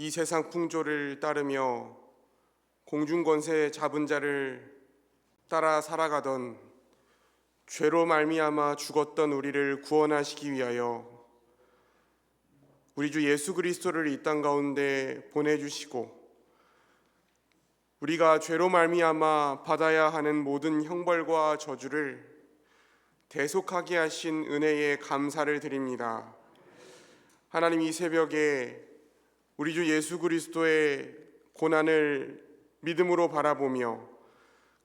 이 세상 풍조를 따르며 공중권세 잡은 자를 따라 살아가던 죄로 말미암아 죽었던 우리를 구원하시기 위하여 우리 주 예수 그리스도를 이 땅 가운데 보내주시고 우리가 죄로 말미암아 받아야 하는 모든 형벌과 저주를 대속하게 하신 은혜에 감사를 드립니다. 하나님, 이 새벽에 우리 주 예수 그리스도의 고난을 믿음으로 바라보며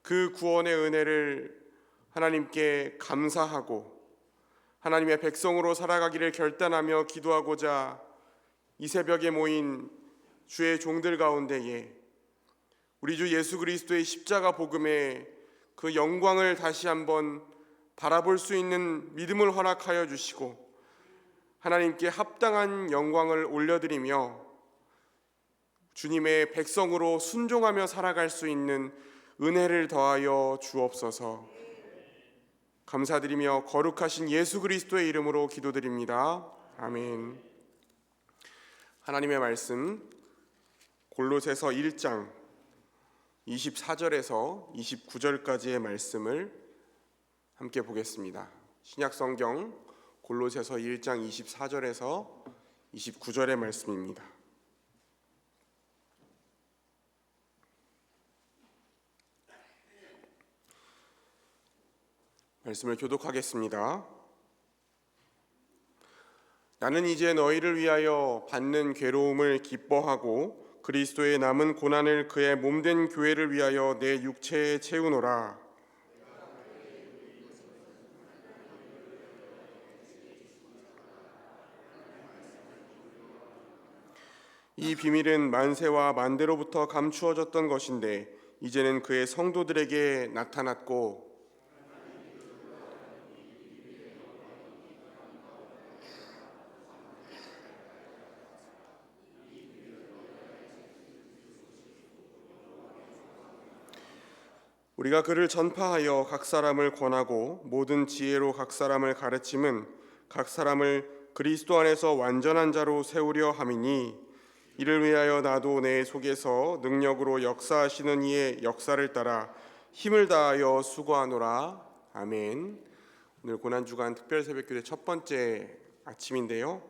그 구원의 은혜를 하나님께 감사하고 하나님의 백성으로 살아가기를 결단하며 기도하고자 이 새벽에 모인 주의 종들 가운데에 우리 주 예수 그리스도의 십자가 복음의 그 영광을 다시 한번 바라볼 수 있는 믿음을 허락하여 주시고 하나님께 합당한 영광을 올려드리며 주님의 백성으로 순종하며 살아갈 수 있는 은혜를 더하여 주옵소서. 감사드리며 거룩하신 예수 그리스도의 이름으로 기도드립니다. 아멘. 하나님의 말씀 골로새서 1장 24절에서 29절까지의 말씀을 함께 보겠습니다. 신약성경 골로새서 1장 24절에서 29절의 말씀입니다. 말씀을 교독하겠습니다. 나는 이제 너희를 위하여 받는 괴로움을 기뻐하고 그리스도의 남은 고난을 그의 몸된 교회를 위하여 내 육체에 채우노라. 이 비밀은 만세와 만대로부터 감추어졌던 것인데 이제는 그의 성도들에게 나타났고 우리가 그를 전파하여 각 사람을 권하고 모든 지혜로 각 사람을 가르침은 각 사람을 그리스도 안에서 완전한 자로 세우려 함이니 이를 위하여 나도 내 속에서 능력으로 역사하시는 이의 역사를 따라 힘을 다하여 수고하노라. 아멘. 오늘 고난주간 특별새벽기도의 첫 번째 아침인데요,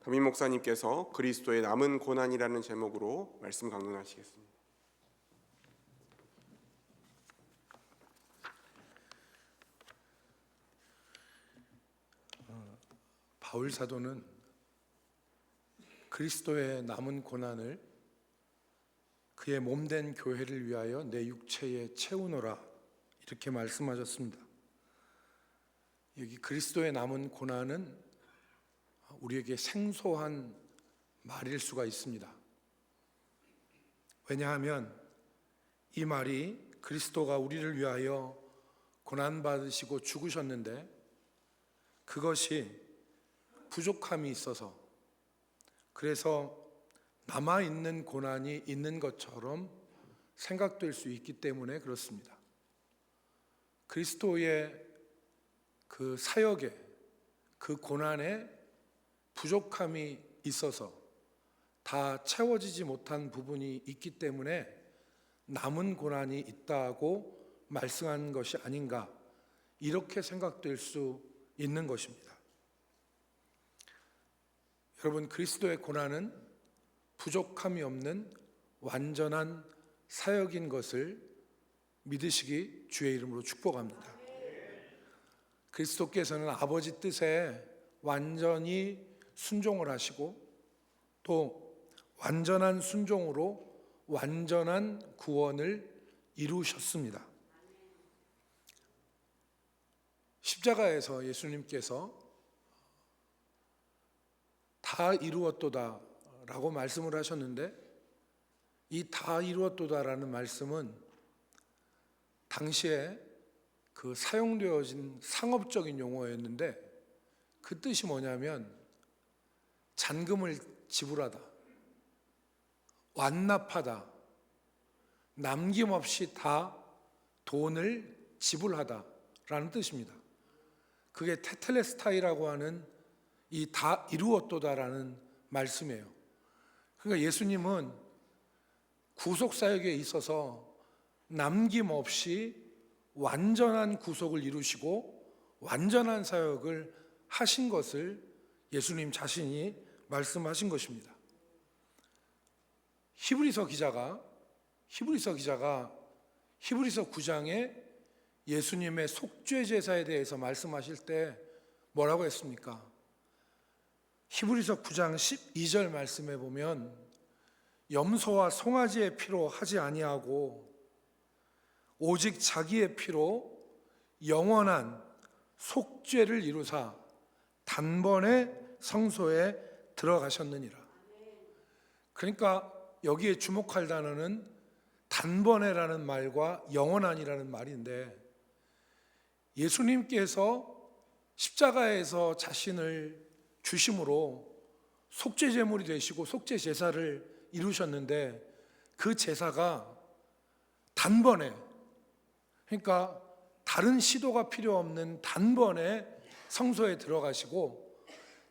담임 목사님께서 그리스도의 남은 고난이라는 제목으로 말씀 강론하시겠습니다. 바울 사도는 그리스도의 남은 고난을 그의 몸된 교회를 위하여 내 육체에 채우노라 이렇게 말씀하셨습니다. 여기 그리스도의 남은 고난은 우리에게 생소한 말일 수가 있습니다. 왜냐하면 이 말이 그리스도가 우리를 위하여 고난받으시고 죽으셨는데 그것이 부족함이 있어서, 그래서 남아있는 고난이 있는 것처럼 생각될 수 있기 때문에 그렇습니다. 그리스도의 그 사역에, 그 고난에 부족함이 있어서 다 채워지지 못한 부분이 있기 때문에 남은 고난이 있다고 말씀한 것이 아닌가, 이렇게 생각될 수 있는 것입니다. 여러분, 그리스도의 고난은 부족함이 없는 완전한 사역인 것을 믿으시기 주의 이름으로 축복합니다. 그리스도께서는 아버지 뜻에 완전히 순종을 하시고 또 완전한 순종으로 완전한 구원을 이루셨습니다. 십자가에서 예수님께서 다 이루었도다 라고 말씀을 하셨는데, 이 다 이루었도다라는 말씀은 당시에 그 사용되어진 상업적인 용어였는데 그 뜻이 뭐냐면 잔금을 지불하다, 완납하다, 남김없이 다 돈을 지불하다라는 뜻입니다. 그게 테텔레스타이라고 하는 이 다 이루었도다라는 말씀이에요. 그러니까 예수님은 구속사역에 있어서 남김없이 완전한 구속을 이루시고 완전한 사역을 하신 것을 예수님 자신이 말씀하신 것입니다. 히브리서 기자가 히브리서 9장에 예수님의 속죄 제사에 대해서 말씀하실 때 뭐라고 했습니까? 히브리서 9장 12절 말씀에 보면 염소와 송아지의 피로 하지 아니하고 오직 자기의 피로 영원한 속죄를 이루사 단번에 성소에 들어가셨느니라. 그러니까 여기에 주목할 단어는 단번에라는 말과 영원한이라는 말인데, 예수님께서 십자가에서 자신을 주심으로 속죄 제물이 되시고 속죄 제사를 이루셨는데, 그 제사가 단번에, 그러니까 다른 시도가 필요 없는 단번에 성소에 들어가시고,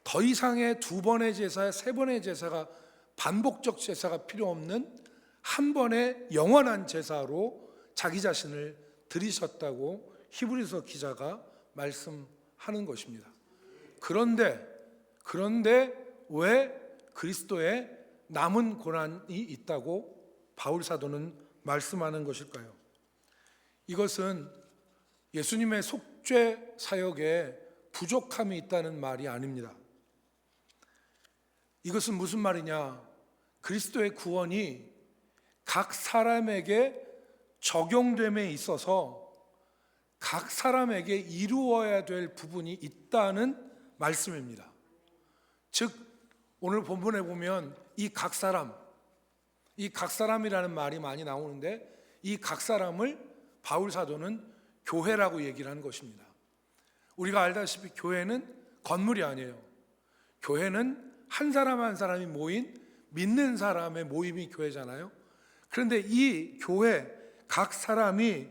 더 이상의 두 번의 제사, 세 번의 제사가, 반복적 제사가 필요 없는 한 번의 영원한 제사로 자기 자신을 드리셨다고 히브리서 기자가 말씀하는 것입니다. 그런데 왜 그리스도의 남은 고난이 있다고 바울 사도는 말씀하는 것일까요? 이것은 예수님의 속죄 사역에 부족함이 있다는 말이 아닙니다. 이것은 무슨 말이냐? 그리스도의 구원이 각 사람에게 적용됨에 있어서 각 사람에게 이루어야 될 부분이 있다는 말씀입니다. 즉 오늘 본문에 보면 이 각 사람이라는 말이 많이 나오는데, 이 각 사람을 바울 사도는 교회라고 얘기를 한 것입니다. 우리가 알다시피 교회는 건물이 아니에요. 교회는 한 사람 한 사람이 모인 믿는 사람의 모임이 교회잖아요. 그런데 이 교회 각 사람이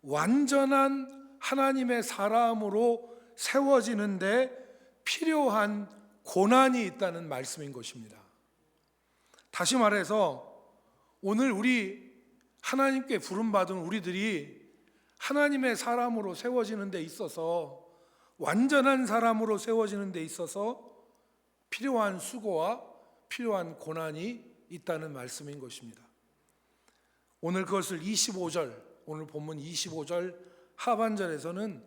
완전한 하나님의 사람으로 세워지는데 필요한 고난이 있다는 말씀인 것입니다. 다시 말해서 오늘 우리 하나님께 부름받은 우리들이 하나님의 사람으로 세워지는 데 있어서, 완전한 사람으로 세워지는 데 있어서 필요한 수고와 필요한 고난이 있다는 말씀인 것입니다. 오늘 그것을 25절, 오늘 본문 25절 하반절에서는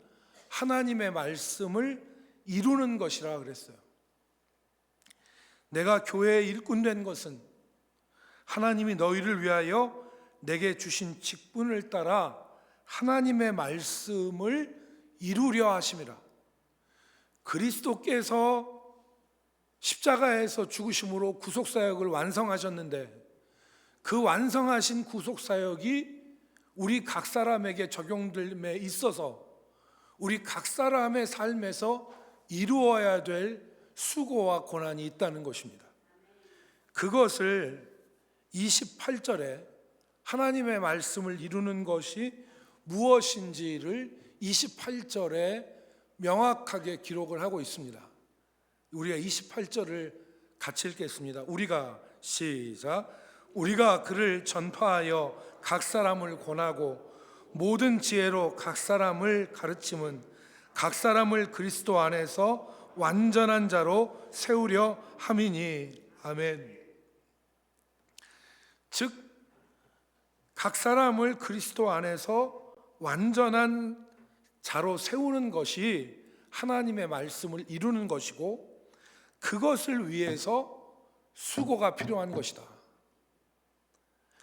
하나님의 말씀을 이루는 것이라 그랬어요. 내가 교회의 일꾼 된 것은 하나님이 너희를 위하여 내게 주신 직분을 따라 하나님의 말씀을 이루려 하심이라. 그리스도께서 십자가에서 죽으심으로 구속사역을 완성하셨는데, 그 완성하신 구속사역이 우리 각 사람에게 적용됨에 있어서 우리 각 사람의 삶에서 이루어야 될 수고와 고난이 있다는 것입니다. 그것을 28절에 하나님의 말씀을 이루는 것이 무엇인지를 28절에 명확하게 기록을 하고 있습니다. 우리가 28절을 같이 읽겠습니다. 시작. 우리가 그를 전파하여 각 사람을 권하고 모든 지혜로 각 사람을 가르침은 각 사람을 그리스도 안에서 완전한 자로 세우려 함이니. 아멘. 즉 각 사람을 그리스도 안에서 완전한 자로 세우는 것이 하나님의 말씀을 이루는 것이고, 그것을 위해서 수고가 필요한 것이다.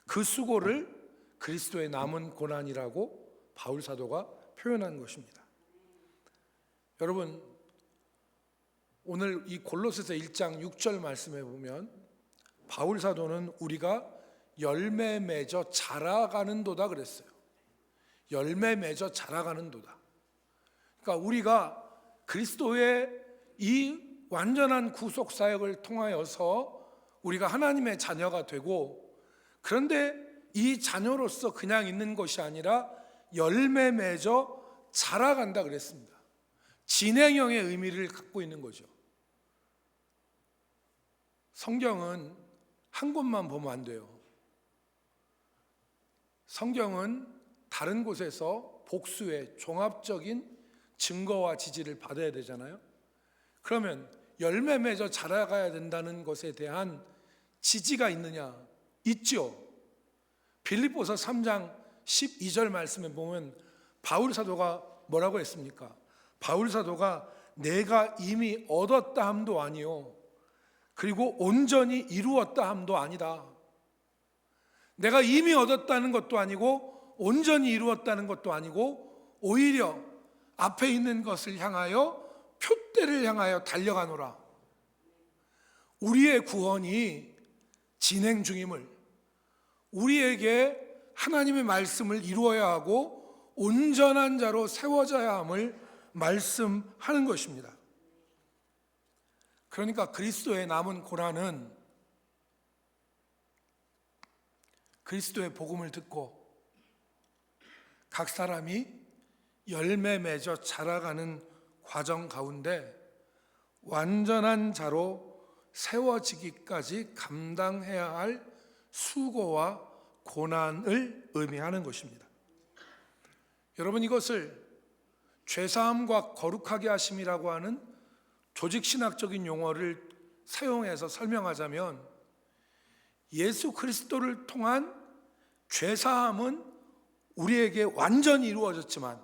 그 수고를 그리스도의 남은 고난이라고 바울 사도가 표현한 것입니다. 여러분, 오늘 이 골로새서 1장 6절 말씀에 보면 바울 사도는 우리가 열매 맺어 자라가는 도다 그랬어요. 열매 맺어 자라가는 도다. 그러니까 우리가 그리스도의 이 완전한 구속 사역을 통하여서 우리가 하나님의 자녀가 되고, 그런데 이 자녀로서 그냥 있는 것이 아니라 열매 맺어 자라간다 그랬습니다. 진행형의 의미를 갖고 있는 거죠. 성경은 한 곳만 보면 안 돼요. 성경은 다른 곳에서 복수의 종합적인 증거와 지지를 받아야 되잖아요. 그러면 열매 맺어 자라가야 된다는 것에 대한 지지가 있느냐? 있죠. 빌립보서 3장 12절 말씀에 보면 바울 사도가 뭐라고 했습니까? 바울 사도가 내가 이미 얻었다 함도 아니요 그리고 온전히 이루었다 함도 아니다. 내가 이미 얻었다는 것도 아니고 온전히 이루었다는 것도 아니고 오히려 앞에 있는 것을 향하여 표대를 향하여 달려가노라. 우리의 구원이 진행 중임을, 우리에게 하나님의 말씀을 이루어야 하고 온전한 자로 세워져야 함을 말씀하는 것입니다. 그러니까 그리스도의 남은 고난은 그리스도의 복음을 듣고 각 사람이 열매 맺어 자라가는 과정 가운데 완전한 자로 세워지기까지 감당해야 할 수고와 고난을 의미하는 것입니다. 여러분, 이것을 죄사함과 거룩하게 하심이라고 하는 조직신학적인 용어를 사용해서 설명하자면 예수 그리스도를 통한 죄사함은 우리에게 완전히 이루어졌지만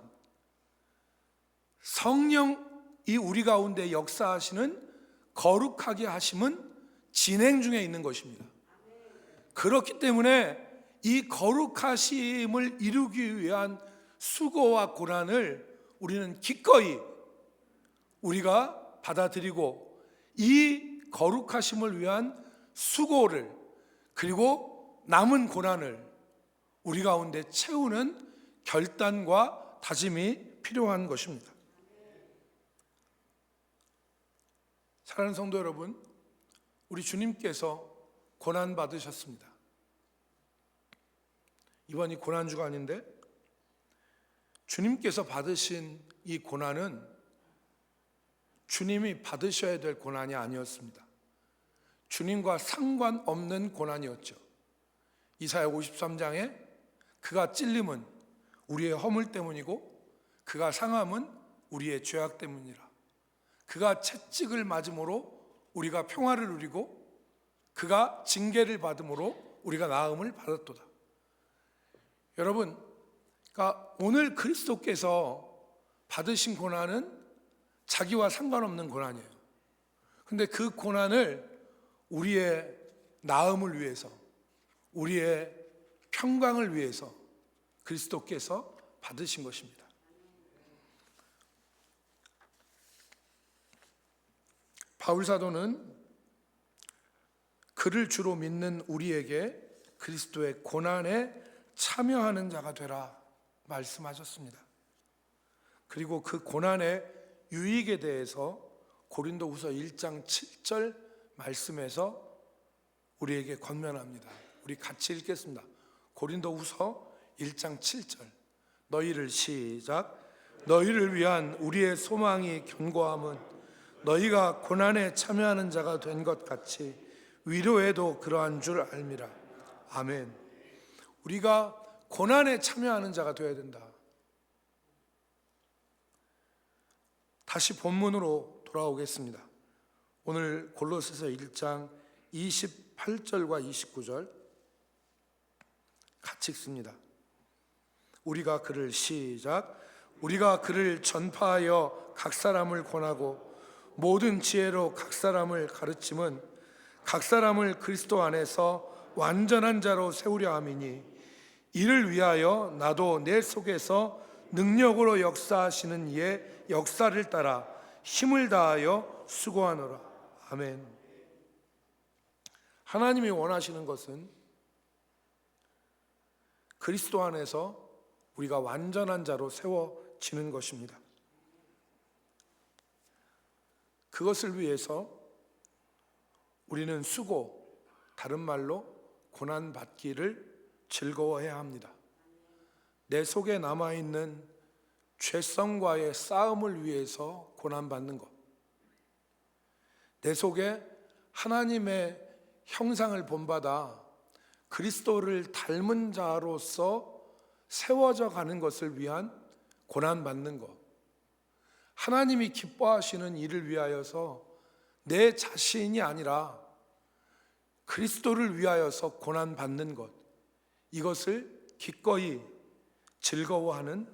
성령이 우리 가운데 역사하시는 거룩하게 하심은 진행 중에 있는 것입니다. 그렇기 때문에 이 거룩하심을 이루기 위한 수고와 고난을 우리는 기꺼이 우리가 받아들이고 이 거룩하심을 위한 수고를 그리고 남은 고난을 우리 가운데 채우는 결단과 다짐이 필요한 것입니다. 사랑하는 성도 여러분, 우리 주님께서 고난 받으셨습니다. 이번이 고난주가 아닌데 주님께서 받으신 이 고난은 주님이 받으셔야 될 고난이 아니었습니다. 주님과 상관없는 고난이었죠. 이사야 53장에 그가 찔림은 우리의 허물 때문이고 그가 상함은 우리의 죄악 때문이라. 그가 채찍을 맞음으로 우리가 평화를 누리고 그가 징계를 받음으로 우리가 나음을 받았도다. 여러분, 그러니까 오늘 그리스도께서 받으신 고난은 자기와 상관없는 고난이에요. 근데 그 고난을 우리의 나음을 위해서, 우리의 평강을 위해서 그리스도께서 받으신 것입니다. 바울 사도는 그를 주로 믿는 우리에게 그리스도의 고난에 참여하는 자가 되라 말씀하셨습니다. 그리고 그 고난의 유익에 대해서 고린도후서 1장 7절 말씀에서 우리에게 권면합니다. 우리 같이 읽겠습니다. 고린도후서 1장 7절 너희를 시작 너희를 위한 우리의 소망이 견고함은 너희가 고난에 참여하는 자가 된 것 같이 위로에도 그러한 줄 알미라. 아멘. 우리가 고난에 참여하는 자가 되어야 된다. 다시 본문으로 돌아오겠습니다. 오늘 골로새서 1장 28절과 29절 같이 읽습니다. 우리가 그를 시작 우리가 그를 전파하여 각 사람을 권하고 모든 지혜로 각 사람을 가르침은 각 사람을 그리스도 안에서 완전한 자로 세우려 함이니 이를 위하여 나도 내 속에서 능력으로 역사하시는 이의 역사를 따라 힘을 다하여 수고하노라. 아멘. 하나님이 원하시는 것은 그리스도 안에서 우리가 완전한 자로 세워지는 것입니다. 그것을 위해서 우리는 수고, 다른 말로 고난받기를 즐거워해야 합니다. 내 속에 남아있는 죄성과의 싸움을 위해서 고난받는 것, 내 속에 하나님의 형상을 본받아 그리스도를 닮은 자로서 세워져 가는 것을 위한 고난받는 것, 하나님이 기뻐하시는 일을 위하여서 내 자신이 아니라 그리스도를 위하여서 고난받는 것, 이것을 기꺼이 즐거워하는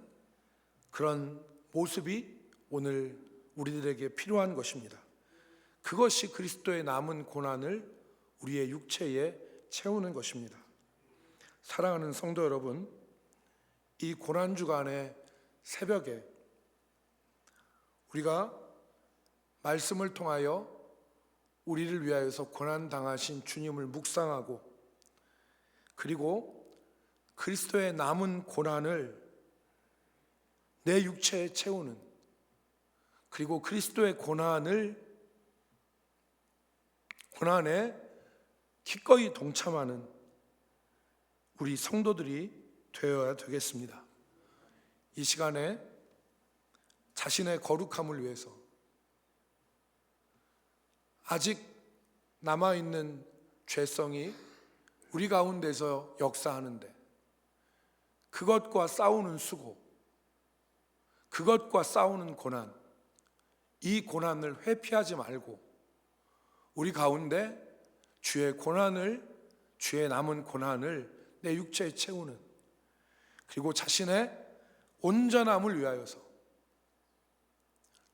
그런 모습이 오늘 우리들에게 필요한 것입니다. 그것이 그리스도의 남은 고난을 우리의 육체에 채우는 것입니다. 사랑하는 성도 여러분, 이 고난주간의 새벽에 우리가 말씀을 통하여 우리를 위하여서 고난당하신 주님을 묵상하고, 그리고 그리스도의 남은 고난을 내 육체에 채우는, 그리고 그리스도의 고난에 기꺼이 동참하는 우리 성도들이 되어야 되겠습니다. 이 시간에 자신의 거룩함을 위해서 아직 남아있는 죄성이 우리 가운데서 역사하는데 그것과 싸우는 수고, 그것과 싸우는 고난, 이 고난을 회피하지 말고 우리 가운데 주의 남은 고난을 내 육체에 채우는, 그리고 자신의 온전함을 위하여서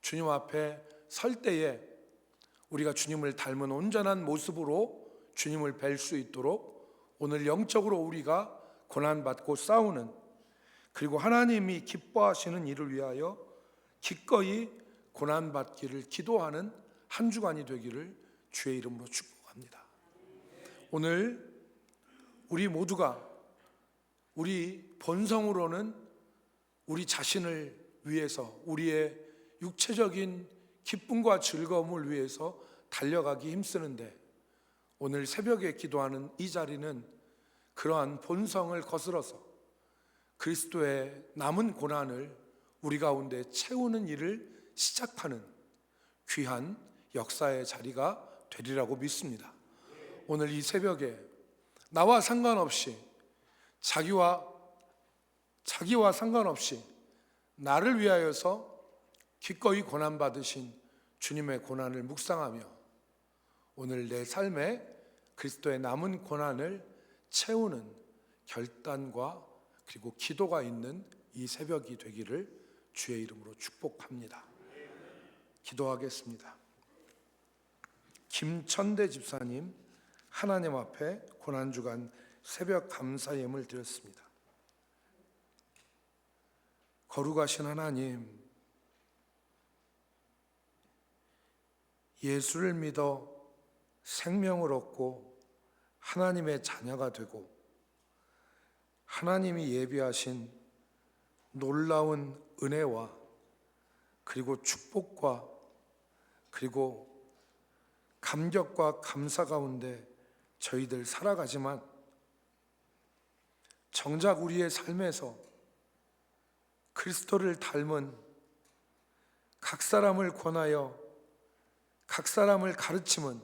주님 앞에 설 때에 우리가 주님을 닮은 온전한 모습으로 주님을 뵐 수 있도록 오늘 영적으로 우리가 고난받고 싸우는, 그리고 하나님이 기뻐하시는 일을 위하여 기꺼이 고난받기를 기도하는 한 주간이 되기를 주의 이름으로 축복합니다. 오늘 우리 모두가 우리 본성으로는 우리 자신을 위해서, 우리의 육체적인 기쁨과 즐거움을 위해서 달려가기 힘쓰는데, 오늘 새벽에 기도하는 이 자리는 그러한 본성을 거스러서 그리스도의 남은 고난을 우리 가운데 채우는 일을 시작하는 귀한 역사의 자리가 되리라고 믿습니다. 오늘 이 새벽에 나와 상관없이, 자기와 상관없이 나를 위하여서 기꺼이 고난받으신 주님의 고난을 묵상하며 오늘 내 삶에 그리스도의 남은 고난을 채우는 결단과 그리고 기도가 있는 이 새벽이 되기를 주의 이름으로 축복합니다. 기도하겠습니다. 김천대 집사님, 하나님 앞에 고난주간 새벽 감사 예물 드렸습니다. 거룩하신 하나님, 예수를 믿어 생명을 얻고 하나님의 자녀가 되고 하나님이 예비하신 놀라운 은혜와 그리고 축복과 그리고 감격과 감사 가운데 저희들 살아가지만, 정작 우리의 삶에서 그리스도를 닮은, 각 사람을 권하여 각 사람을 가르침은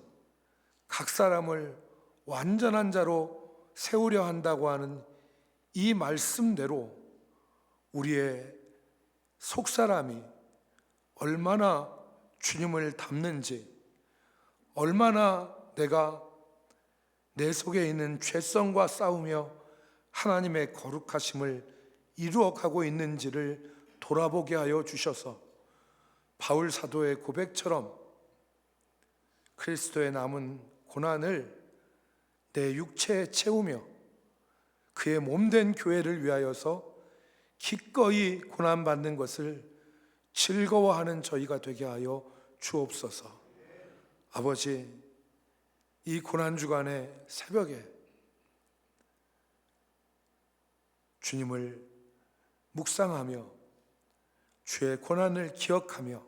각 사람을 완전한 자로 세우려 한다고 하는 이 말씀대로 우리의 속사람이 얼마나 주님을 닮는지, 얼마나 내가 내 속에 있는 죄성과 싸우며 하나님의 거룩하심을 이루어가고 있는지를 돌아보게 하여 주셔서 바울 사도의 고백처럼 그리스도의 남은 고난을 내 육체에 채우며 그의 몸된 교회를 위하여서 기꺼이 고난받는 것을 즐거워하는 저희가 되게 하여 주옵소서. 아버지, 이 고난주간의 새벽에 주님을 묵상하며 주의 고난을 기억하며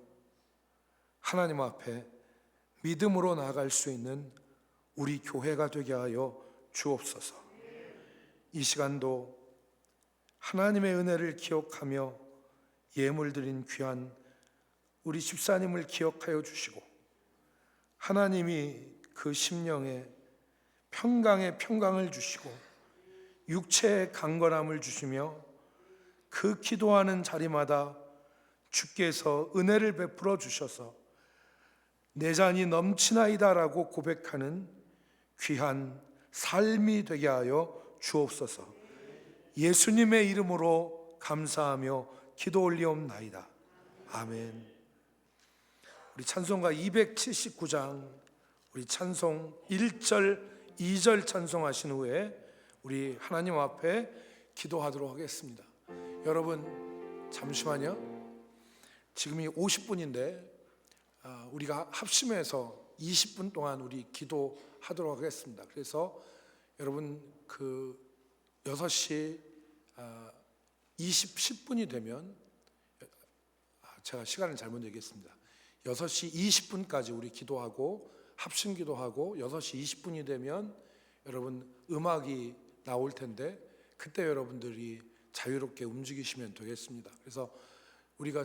하나님 앞에 믿음으로 나아갈 수 있는 우리 교회가 되게 하여 주옵소서. 이 시간도 하나님의 은혜를 기억하며 예물 드린 귀한 우리 집사님을 기억하여 주시고, 하나님이 그 심령에 평강에 평강을 주시고 육체의 강건함을 주시며 그 기도하는 자리마다 주께서 은혜를 베풀어 주셔서 내 잔이 넘치나이다라고 고백하는 귀한 삶이 되게 하여 주옵소서. 예수님의 이름으로 감사하며 기도 올리옵나이다. 아멘. 우리 찬송가 279장 우리 찬송 1절 2절 찬송하신 후에 우리 하나님 앞에 기도하도록 하겠습니다. 여러분 잠시만요. 지금이 50분인데 우리가 합심해서 20분 동안 우리 기도하도록 하겠습니다. 그래서 여러분 그 6시 10분이 되면 제가 시간을 잘못 얘기했습니다. 6시 20분까지 우리 기도하고 합심 기도하고 6시 20분이 되면 여러분 음악이 나올 텐데 그때 여러분들이 자유롭게 움직이시면 되겠습니다. 그래서 우리가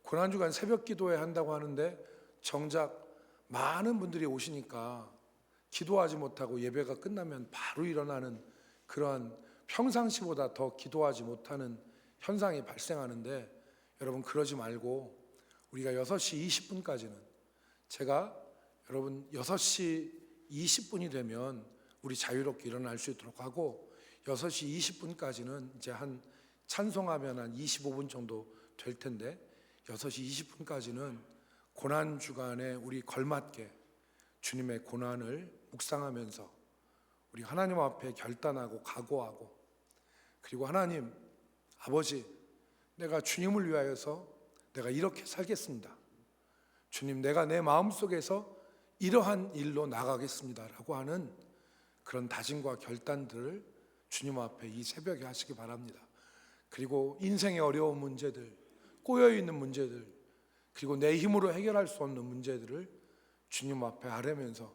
고난주간 새벽 기도회 한다고 하는데 정작 많은 분들이 오시니까 기도하지 못하고 예배가 끝나면 바로 일어나는 그러한 평상시보다 더 기도하지 못하는 현상이 발생하는데 여러분 그러지 말고 우리가 6시 20분까지는 제가 여러분 6시 20분이 되면 우리 자유롭게 일어날 수 있도록 하고 6시 20분까지는 이제 한 찬송하면 한 25분 정도 될 텐데 6시 20분까지는 고난주간에 우리 걸맞게 주님의 고난을 묵상하면서 우리 하나님 앞에 결단하고 각오하고 그리고 하나님 아버지 내가 주님을 위하여서 내가 이렇게 살겠습니다. 주님 내가 내 마음속에서 이러한 일로 나가겠습니다 라고 하는 그런 다짐과 결단들을 주님 앞에 이 새벽에 하시기 바랍니다. 그리고 인생의 어려운 문제들 꼬여있는 문제들 그리고 내 힘으로 해결할 수 없는 문제들을 주님 앞에 아뢰면서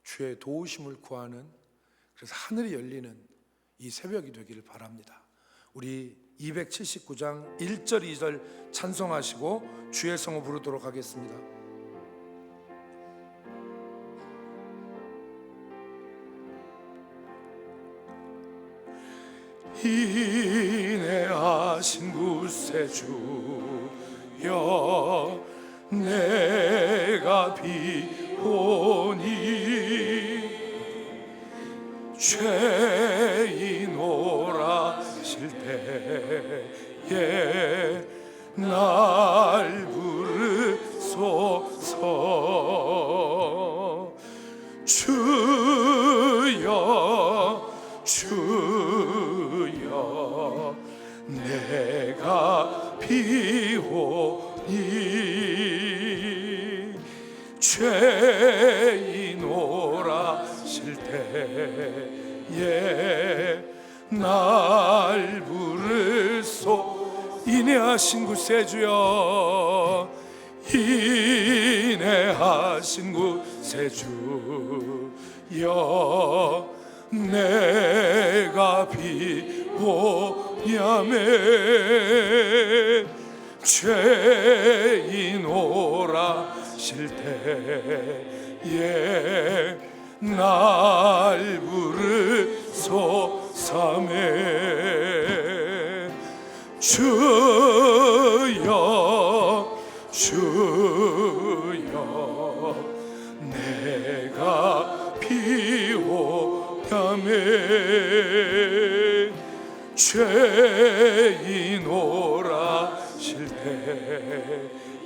주의 도우심을 구하는 그래서 하늘이 열리는 이 새벽이 되기를 바랍니다. 우리 279장 1절 2절 찬송하시고 주의 성을 부르도록 하겠습니다. 인내하신 구세주여 내가 비오니 죄인 오라실 때에 날 부르소서. 주여 주여 내가 비오니 죄인 오라실 때에 날 부르소. 인내하신 구세주여 인내하신 구세주여 내가 비오냐매 죄인 오라실 때에 날 부르소서매 주여 주여 내가 비오냐매 죄인 오라실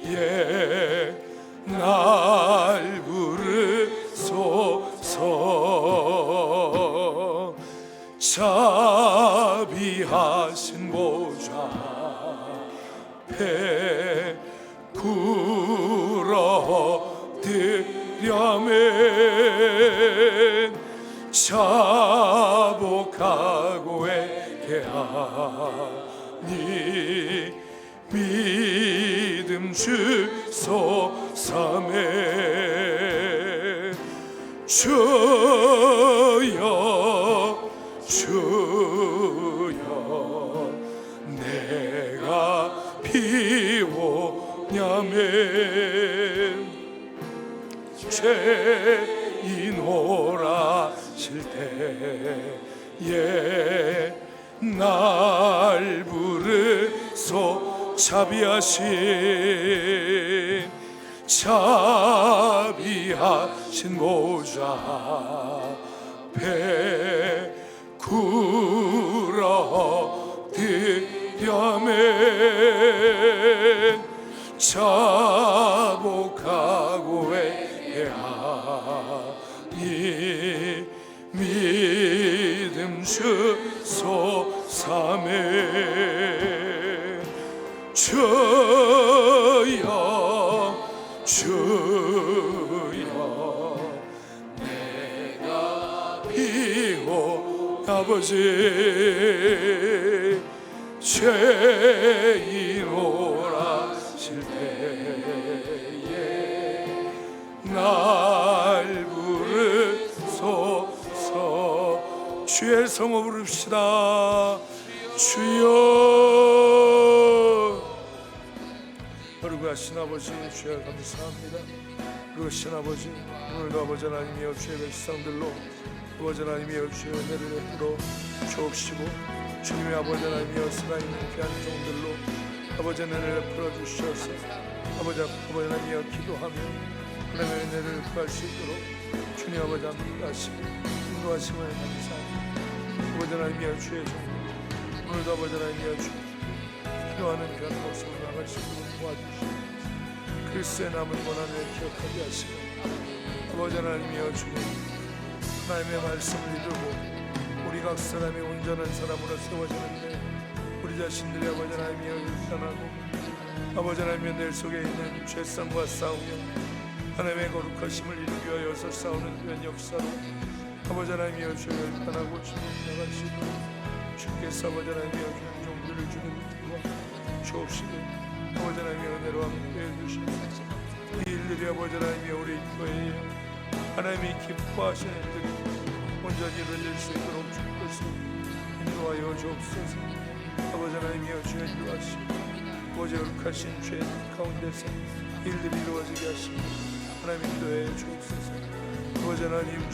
때에 날 부르소서. 자비하신 보좌 앞에 굴어드려매 자복하고 회개하니 믿음 주소서매 주여 주여 내가 비오냐매 죄인 오라실 때에 날 부르소 자비하신 보좌 앞에 굴어드려면 자복하고 회개하니 믿음 주소삼에 주여 내가 비고 아버지 죄인 오라실 때에 날 부르소서. 주의 성호 부릅시다. 주여. 거룩하신 아버지 주여 감사합니다. 거룩하신 아버지 오늘도 아버지 하나님이여 주의 백성들로 아버지 하나님이여 주의 은혜를 베풀어 주옵시고 주님의 아버지 하나님이여 살아있는 귀한 종들로 아버지 은혜를 베풀어 주셔서 아버지 하나님이여 기도하며 하나님의 은혜를 구할 수 있도록 주님 아버지 함께하시고 인도하심을 감사합니다. 아버지 하나님이여 주의 종들 오늘도 아버지 하나님이여 주 필요하는 귀한 목숨을 나갈 수 있도록 도와주시고 그리스도의 남은 고난을 기억하게 하시고 아버지 하나님이여 주님 하나님의 말씀을 이루고 우리 각 사람이 온전한 사람으로 세워지는데 우리 자신들이 아버지 하나님이여 일단하고 아버지 하나님의 내 속에 있는 죄성과 싸우며 하나님의 거룩하심을 이루기 위하여서 싸우는 그런 역사로 아버지 하나님이여 주여 일단하고 주님 나가시고 주께서 아버지 하나님이여 주는 종들을 주님 도와 주옵시고 아버지 하나님의 은혜로 함께해 주시옵소서. 이 일들이 아버지 하나님이여 우리 교회에 하나님이 기뻐하시는 일들이 온전히 이루어질 수 있도록 주께서 인도하여 주옵소서. 아버지 하나님이여 주여 인도하시고 아버지 거룩하신 죄 가운데서 일들이 이루어지게 하시고 하나님 인도해 주옵소서. 아버지 하나님